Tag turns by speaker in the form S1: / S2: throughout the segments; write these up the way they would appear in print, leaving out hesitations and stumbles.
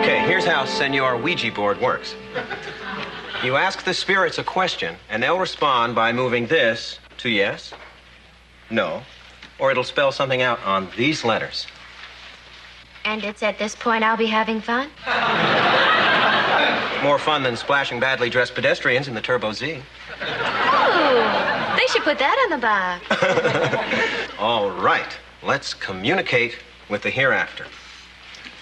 S1: Okay, here's how Senor Ouija board works. You ask the spirits a question, and they'll respond by moving this to yes, no, or it'll spell something out on these letters.
S2: And it's at this point I'll be having fun?
S1: More fun than splashing badly dressed pedestrians in the Turbo Z.
S2: Ooh, they should put that on the box.
S1: All right, let's communicate with the hereafter.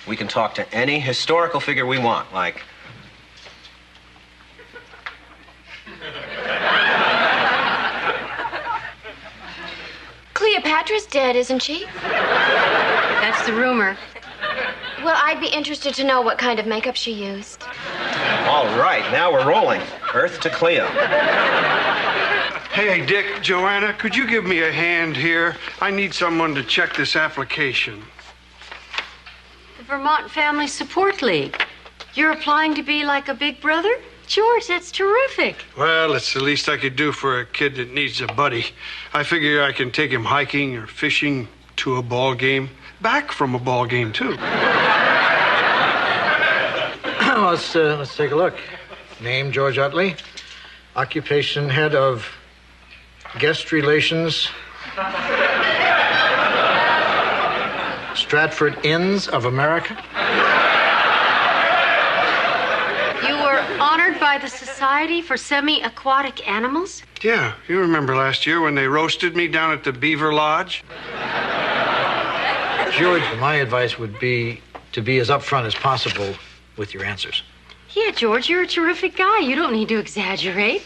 S1: We can talk to any historical figure we want, like...
S2: Cleopatra's dead, isn't she?
S3: That's the rumor.
S2: Well, I'd be interested to know what kind of makeup she used.
S1: All right, now we're rolling. Earth to Cleo.
S4: Hey, Dick, Joanna, could you give me a hand here? I need someone to check this application.
S3: The Vermont Family Support League. You're applying to be like a big brother? George, that's terrific.
S4: Well, it's the least I could do for a kid that needs a buddy. I figure I can take him hiking or fishing, to a ball game, back from a ball game, too.
S5: Let's take a look. Name, George Utley. Occupation, head of guest relations. Stratford Inns of America.
S3: You were honored by the Society for Semi-Aquatic Animals?
S4: Yeah, you remember last year when they roasted me down at the Beaver Lodge?
S5: George, my advice would be to be as upfront as possible with your answers.
S3: Yeah, George, you're a terrific guy. You don't need to exaggerate.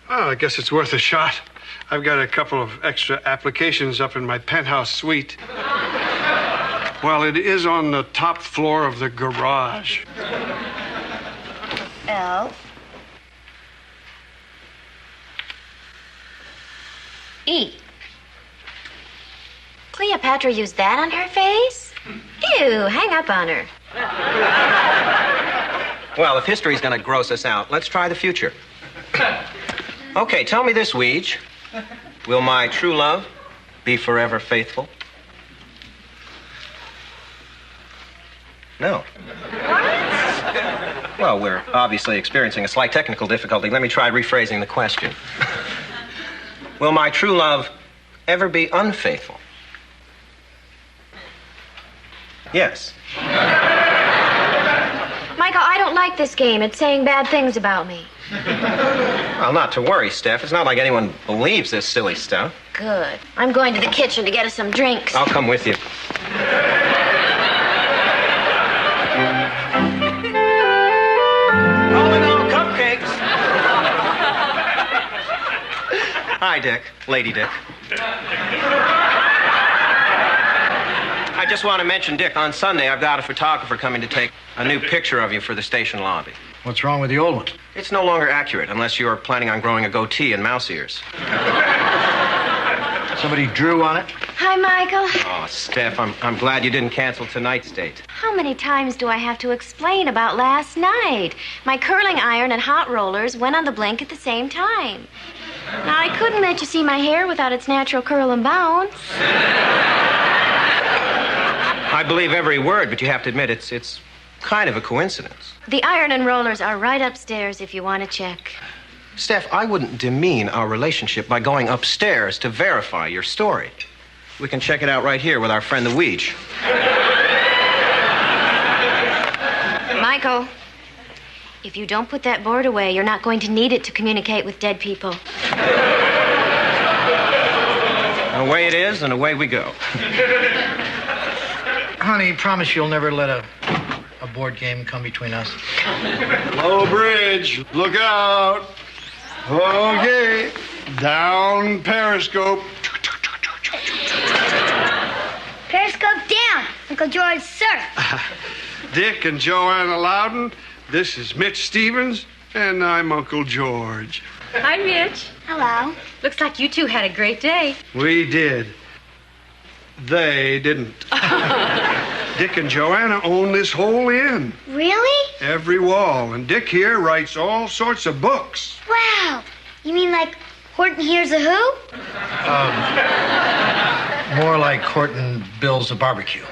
S4: Well, I guess it's worth a shot. I've got a couple of extra applications up in my penthouse suite. Well, it is on the top floor of the garage.
S2: L. E. Cleopatra used that on her face? Ew, hang up on her.
S1: Well, if history's gonna gross us out, let's try the future. Okay, tell me this, Weege. Will my true love be forever faithful? No. What? Well, we're obviously experiencing a slight technical difficulty. Let me try rephrasing the question. Will my true love ever be unfaithful? Yes.
S2: Michael, I don't like this game. It's saying bad things about me.
S1: Well, not to worry, Steph. It's not like anyone believes this silly stuff.
S2: Good. I'm going to the kitchen to get us some drinks.
S1: I'll come with you. All cupcakes. Hi, Dick. Lady Dick. I just want to mention, Dick, on Sunday I've got a photographer coming to take a new picture of you for the station lobby.
S5: What's wrong with the old one?
S1: It's no longer accurate unless you're planning on growing a goatee and mouse ears.
S5: Somebody drew on it?
S2: Hi, Michael.
S1: Oh, Steph, I'm glad you didn't cancel tonight's date.
S2: How many times do I have to explain about last night? My curling iron and hot rollers went on the blink at the same time. Now, I couldn't let you see my hair without its natural curl and bounce.
S1: I believe every word, but you have to admit it's kind of a coincidence.
S2: The iron and rollers are right upstairs if you want to check.
S1: Steph, I wouldn't demean our relationship by going upstairs to verify your story. We can check it out right here with our friend the Weege.
S2: Michael, if you don't put that board away, you're not going to need it to communicate with dead people.
S1: Away it is, and away we go.
S5: Honey, promise you'll never let a board game come between us.
S4: Low bridge, look out. Okay, down Periscope.
S6: Periscope down, Uncle George, sir.
S4: Dick and Joanna Loudon, this is Mitch Stevens, and I'm Uncle George.
S3: Hi, Mitch.
S6: Hello.
S3: Looks like you two had a great day.
S4: We did. They didn't. Dick and Joanna own this whole inn.
S6: Really?
S4: Every wall. And Dick here writes all sorts of books.
S6: Wow. You mean like Horton Hears a Who?
S5: More like Horton builds a barbecue.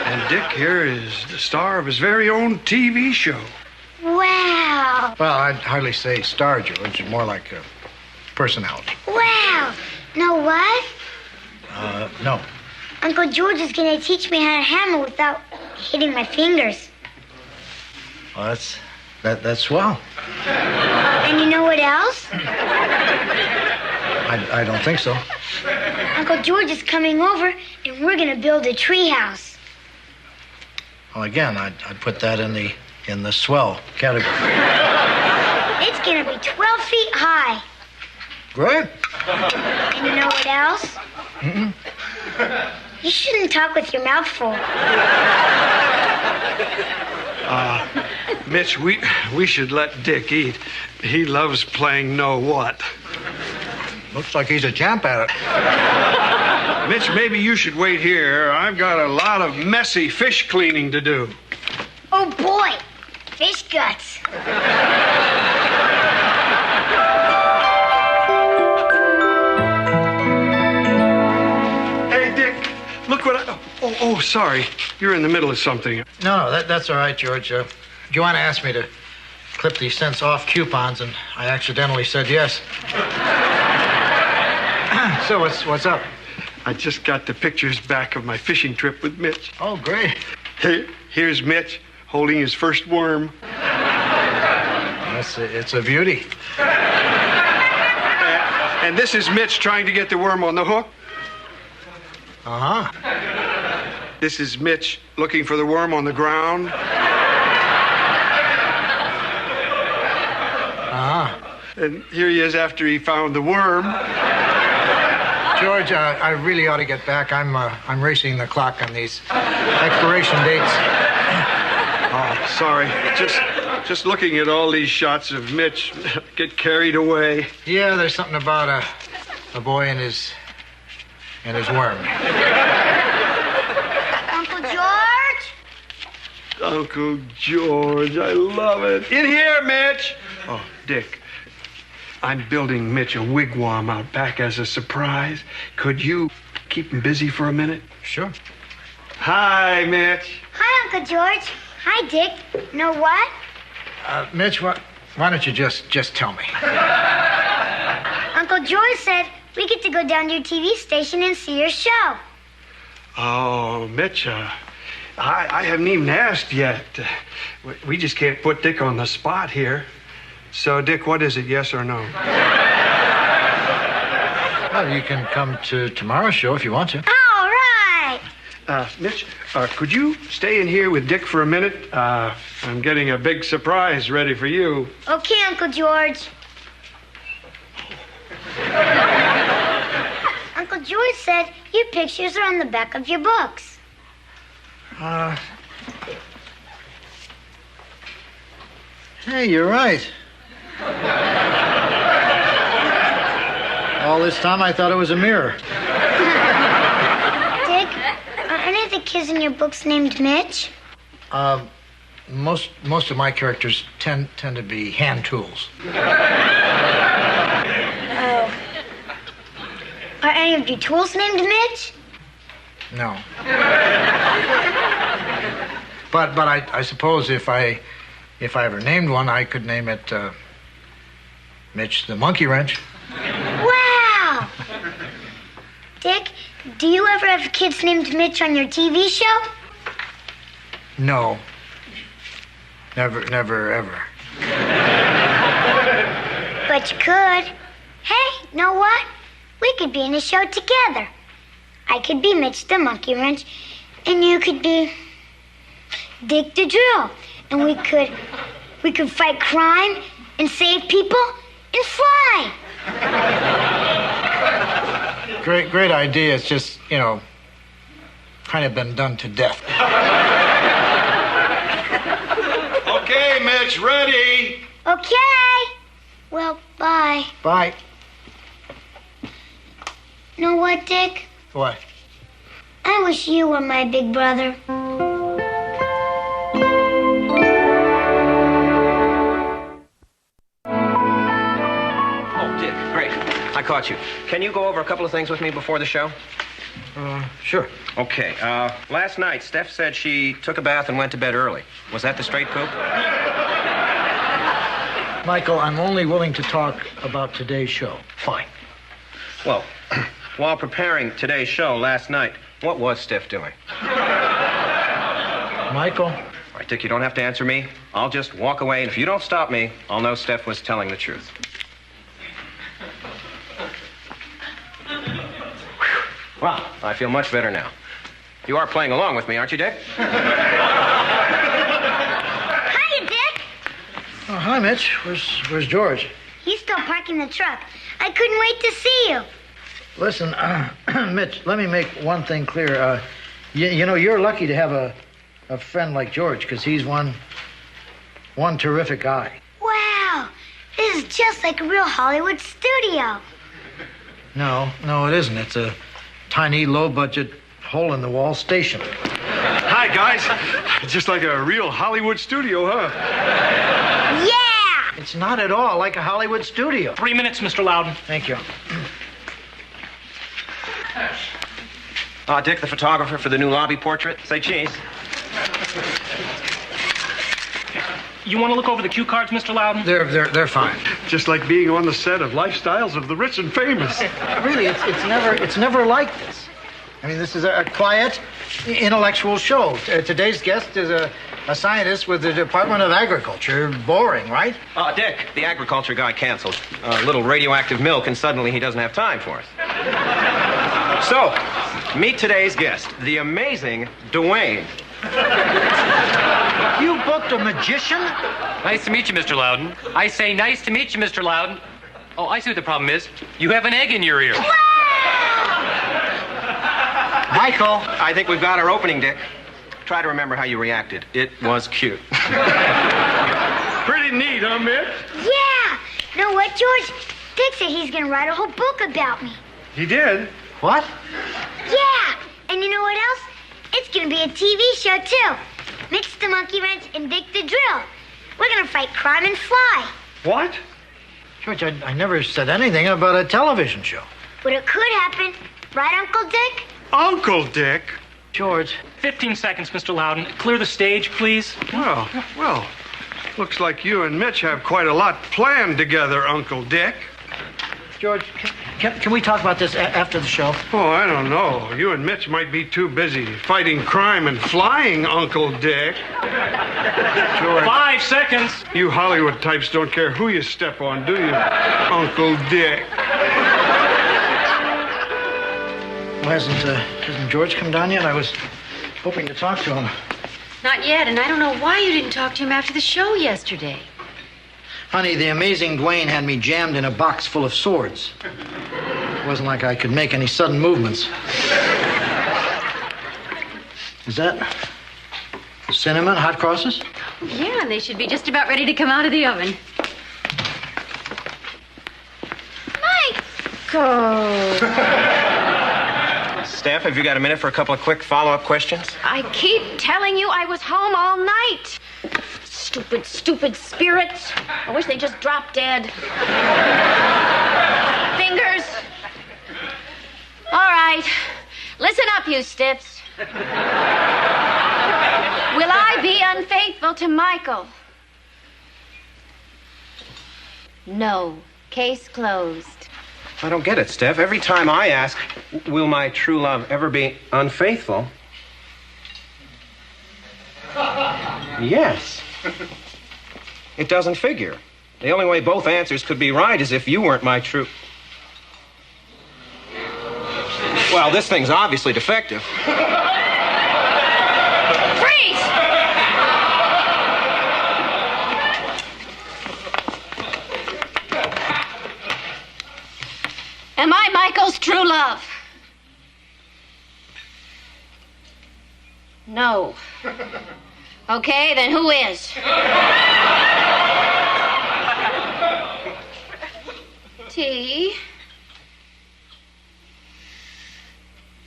S4: And Dick here is the star of his very own TV show.
S6: Wow.
S5: Well, I'd hardly say star, George. More like a personality.
S6: Wow. Know what?
S5: No.
S6: Uncle George is going to teach me how to hammer without hitting my fingers.
S5: Well, that's swell.
S6: And you know what else?
S5: I don't think so.
S6: Uncle George is coming over, and we're going to build a treehouse.
S5: Well, again, I'd put that in the swell category.
S6: It's going to be 12 feet high.
S5: Great.
S6: And you know what else? You shouldn't talk with your mouth full.
S4: Mitch, we should let Dick eat. He loves playing know what.
S5: Looks like he's a champ at it.
S4: Mitch, maybe you should wait here. I've got a lot of messy fish cleaning to do.
S6: Oh, boy. Fish guts.
S4: Hey, Dick, look what I... Oh, sorry. You're in the middle of something.
S5: No, that's all right, George. Joanna asked me to clip these cents off coupons, and I accidentally said yes. So what's up?
S4: I just got the pictures back of my fishing trip with Mitch.
S5: Oh, great.
S4: Here's Mitch holding his first worm.
S5: It's a beauty.
S4: And this is Mitch trying to get the worm on the hook.
S5: Uh-huh.
S4: This is Mitch looking for the worm on the ground.
S5: Uh-huh.
S4: And here he is after he found the worm.
S5: George, I really ought to get back. I'm racing the clock on these expiration dates.
S4: Oh, sorry. Just looking at all these shots of Mitch, get carried away.
S5: Yeah, there's something about a boy and his worm.
S6: Uncle George?
S4: Uncle George, I love it. In here, Mitch. Oh, Dick, I'm building Mitch a wigwam out back as a surprise. Could you keep him busy for a minute?
S5: Sure.
S4: Hi, Mitch.
S6: Hi, Uncle George. Hi, Dick. Know what?
S5: Mitch, why don't you just tell me?
S6: Uncle George said we get to go down to your TV station and see your show.
S4: Oh, Mitch, I haven't even asked yet. We just can't put Dick on the spot here. So, Dick, what is it, yes or no?
S5: Well, you can come to tomorrow's show if you want to.
S6: All right.
S4: Mitch, could you stay in here with Dick for a minute? I'm getting a big surprise ready for you.
S6: Okay, Uncle George. Uncle George said your pictures are on the back of your books.
S5: Hey, you're right. All this time I thought it was a mirror.
S6: Dick, are any of the kids in your books named Mitch?
S5: Most of my characters tend to be hand tools.
S6: Oh. Are any of your tools named Mitch?
S5: No. But I suppose if I ever named one, I could name it Mitch the Monkey Wrench.
S6: Wow! Dick, do you ever have kids named Mitch on your TV show?
S5: No. Never, ever.
S6: But you could. Hey, know what? We could be in a show together. I could be Mitch the Monkey Wrench, and you could be Dick the Drill. And we could fight crime and save people and fly.
S5: Great idea. It's just, kind of been done to death.
S4: Okay, Mitch, ready.
S6: Okay. Well, bye.
S5: Bye.
S6: Know what, Dick?
S5: What?
S6: I wish you were my big brother.
S1: Oh, Dick, great. I caught you. Can you go over a couple of things with me before the show?
S5: Sure.
S1: Okay, last night, Steph said she took a bath and went to bed early. Was that the straight poop?
S5: Michael, I'm only willing to talk about today's show.
S1: Fine. Well, while preparing today's show last night, what was Steph doing?
S5: Michael?
S1: All right, Dick, you don't have to answer me. I'll just walk away, and if you don't stop me, I'll know Steph was telling the truth. Well, I feel much better now. You are playing along with me, aren't you, Dick?
S6: Hiya, Dick.
S5: Oh, hi, Mitch. Where's George?
S6: He's still parking the truck. I couldn't wait to see you.
S5: Listen, Mitch, let me make one thing clear. You know, you're lucky to have a friend like George, because he's one terrific guy.
S6: Wow, this is just like a real Hollywood studio.
S5: No, it isn't. It's a tiny, low-budget, hole-in-the-wall station.
S4: Hi, guys. Just like a real Hollywood studio, huh?
S6: Yeah!
S5: It's not at all like a Hollywood studio.
S7: 3 minutes, Mr. Loudon.
S5: Thank you.
S1: Dick, the photographer for the new lobby portrait. Say cheese.
S7: You want to look over the cue cards, Mr. Loudon?
S5: They're fine.
S4: Just like being on the set of Lifestyles of the Rich and Famous.
S5: Really, it's never like this. I mean, this is a quiet, intellectual show. Today's guest is a scientist with the Department of Agriculture. Boring, right?
S1: Dick, the agriculture guy canceled. A little radioactive milk, and suddenly he doesn't have time for us. So, meet today's guest, the amazing Dwayne.
S5: You booked a magician?
S8: Nice to meet you, Mr. Loudon. I say nice to meet you, Mr. Loudon. Oh, I see what the problem is. You have an egg in your ear.
S5: Michael.
S1: I think we've got our opening, Dick. Try to remember how you reacted. It was cute.
S4: Pretty neat, huh, Mitch?
S6: Yeah! You know what, George? Dick said he's gonna write a whole book about me.
S4: He did?
S5: What?
S6: Yeah! And you know what else? It's gonna be a TV show, too. Mitch the Monkey Wrench and Dick the Drill. We're gonna fight crime and fly.
S4: What?
S5: George, I never said anything about a television show.
S6: But it could happen. Right, Uncle Dick?
S4: Uncle Dick?
S5: George.
S7: 15 seconds, Mr. Loudon. Clear the stage, please.
S4: Well, looks like you and Mitch have quite a lot planned together, Uncle Dick.
S5: George, can we talk about this after the show?
S4: Oh, I don't know. You and Mitch might be too busy fighting crime and flying, Uncle Dick.
S5: George.
S7: 5 seconds.
S4: You Hollywood types don't care who you step on, do you, Uncle Dick?
S5: Well, hasn't George come down yet? I was hoping to talk to him.
S3: Not yet, and I don't know why you didn't talk to him after the show yesterday.
S5: Honey, the amazing Dwayne had me jammed in a box full of swords. It wasn't like I could make any sudden movements. Is that cinnamon hot crosses?
S3: Yeah, and they should be just about ready to come out of the oven.
S2: Michael!
S1: Steph, have you got a minute for a couple of quick follow-up questions?
S2: I keep telling you I was home all night. Stupid spirits. I wish they just dropped dead. Fingers. All right. Listen up, you stiffs. Will I be unfaithful to Michael? No. Case closed.
S1: I don't get it, Steph. Every time I ask, will my true love ever be unfaithful? Yes. It doesn't figure. The only way both answers could be right is if you weren't my true... Well, this thing's obviously defective.
S2: Freeze! Am I Michael's true love? No. Okay, then who is? T.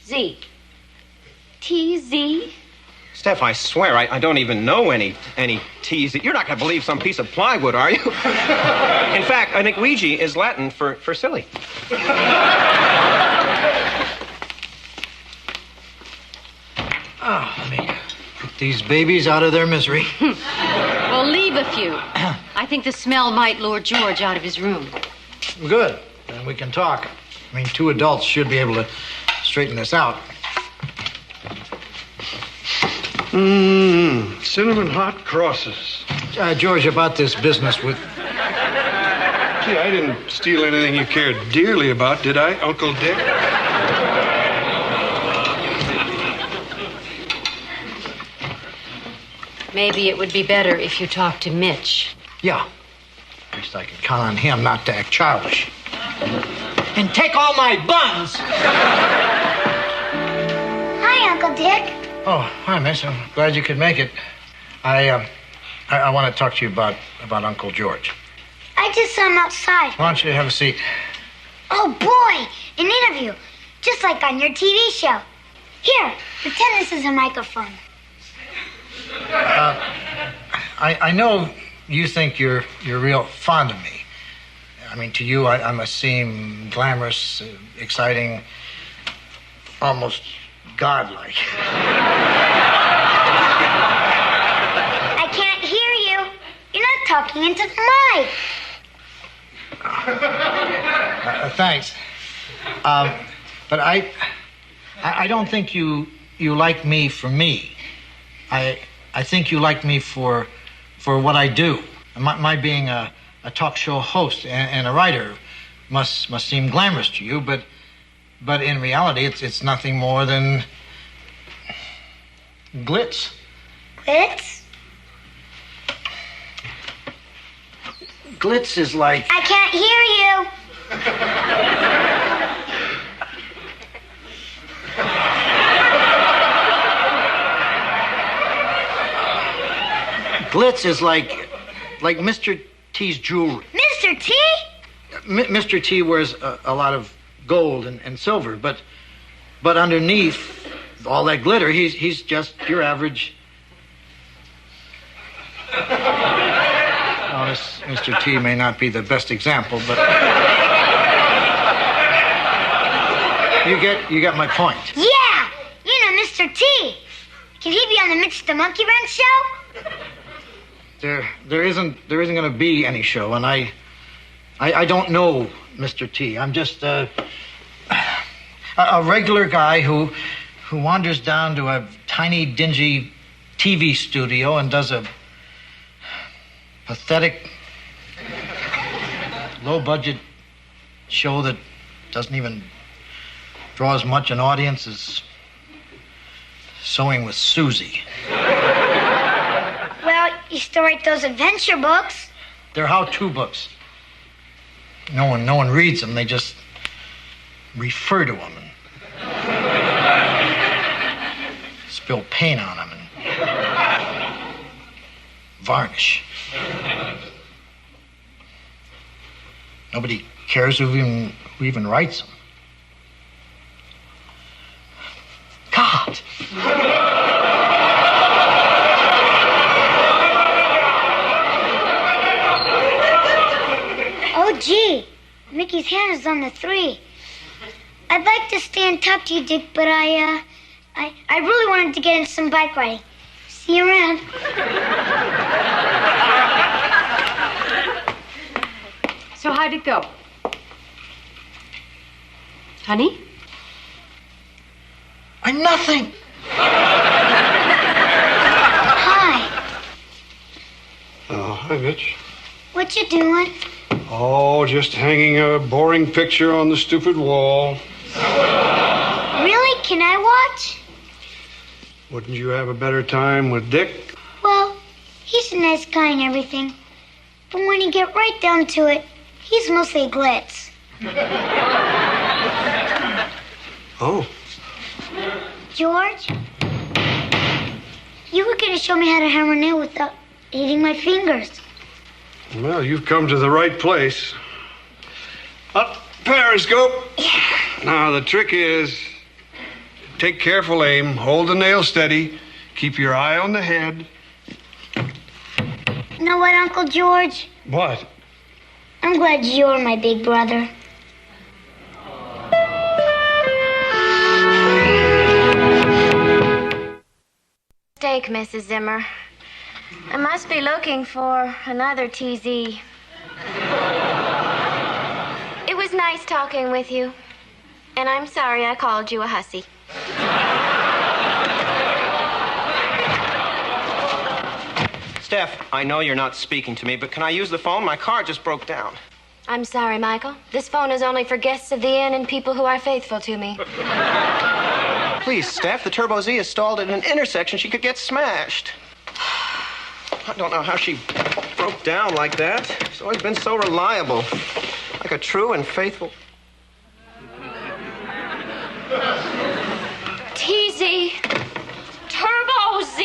S2: Z. T-Z?
S1: Steph, I swear, I don't even know any T's. You're not going to believe some piece of plywood, are you? In fact, I think Ouija is Latin for silly.
S5: Get these babies out of their misery.
S3: Well, leave a few. I think the smell might lure George out of his room.
S5: Good. Then we can talk. I mean, 2 adults should be able to straighten this out.
S4: Cinnamon hot crosses.
S5: George, about this business with...
S4: Gee, I didn't steal anything you cared dearly about, did I, Uncle Dick?
S3: Maybe it would be better if you talked to Mitch.
S5: Yeah. At least I can count on him not to act childish. And take all my buns!
S6: Hi, Uncle Dick.
S5: Oh, hi, Miss. I'm glad you could make it. I want to talk to you about Uncle George.
S6: I just saw him outside.
S5: Why don't you have a seat?
S6: Oh, boy, an interview. Just like on your TV show. Here, pretend this is a microphone.
S5: I know you think you're real fond of me. I mean, to you, I must seem glamorous, exciting, almost godlike.
S6: I can't hear you. You're not talking into the mic.
S5: Thanks. But I don't think you like me for me. I think you like me for what I do. My being a talk show host and a writer must seem glamorous to you, but in reality, it's nothing more than glitz.
S6: Glitz?
S5: Glitz is like...
S6: I can't hear you.
S5: Glitz is like Mr. T's jewelry.
S6: Mr. T?
S5: Mr. T wears a lot of gold and silver, but underneath all that glitter, he's just your average. Now, this Mr. T may not be the best example, but you get my point.
S6: Yeah, you know Mr. T. Can he be on the Mitch the Monkey Wrench show?
S5: There isn't going to be any show, and I don't know Mr. T. I'm just a regular guy who wanders down to a tiny, dingy TV studio and does a pathetic, low-budget show that doesn't even draw as much an audience as Sewing with Susie.
S6: Well, you still write those adventure books.
S5: They're how-to books. No one reads them. They just refer to them and spill paint on them and varnish. Nobody cares who even writes them. God.
S6: Oh, gee. Mickey's hand is on the 3. I'd like to stay and talk to you, Dick, but I really wanted to get into some bike riding. See you around.
S3: So how'd it go? Honey?
S5: I'm nothing.
S6: Hi.
S4: Oh, hi, Mitch.
S6: What you doing?
S4: Oh, just hanging a boring picture on the stupid wall.
S6: Really? Can I watch?
S4: Wouldn't you have a better time with Dick?
S6: Well, he's a nice guy and everything. But when you get right down to it, he's mostly glitz.
S4: Oh.
S6: George? You were going to show me how to hammer a nail without hitting my fingers.
S4: Well, you've come to the right place. Up, periscope. Now, the trick is take careful aim, hold the nail steady, keep your eye on the head.
S6: You know what, Uncle George?
S4: What?
S6: I'm glad you're my big brother.
S2: Mistake, Mrs. Zimmer. I must be looking for another TZ. It was nice talking with you. And I'm sorry I called you a hussy.
S1: Steph, I know you're not speaking to me, but can I use the phone? My car just broke down.
S2: I'm sorry, Michael. This phone is only for guests of the inn and people who are faithful to me.
S1: Please, Steph, the Turbo Z is stalled at an intersection. She could get smashed. I don't know how she broke down like that. She's always been so reliable. Like a true and faithful...
S2: TZ. Turbo Z.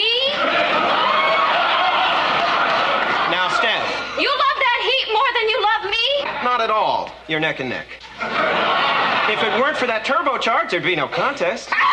S1: Now, Steph.
S2: You love that heat more than you love me?
S1: Not at all. You're neck and neck. If it weren't for that turbocharge, there'd be no contest.
S2: Out!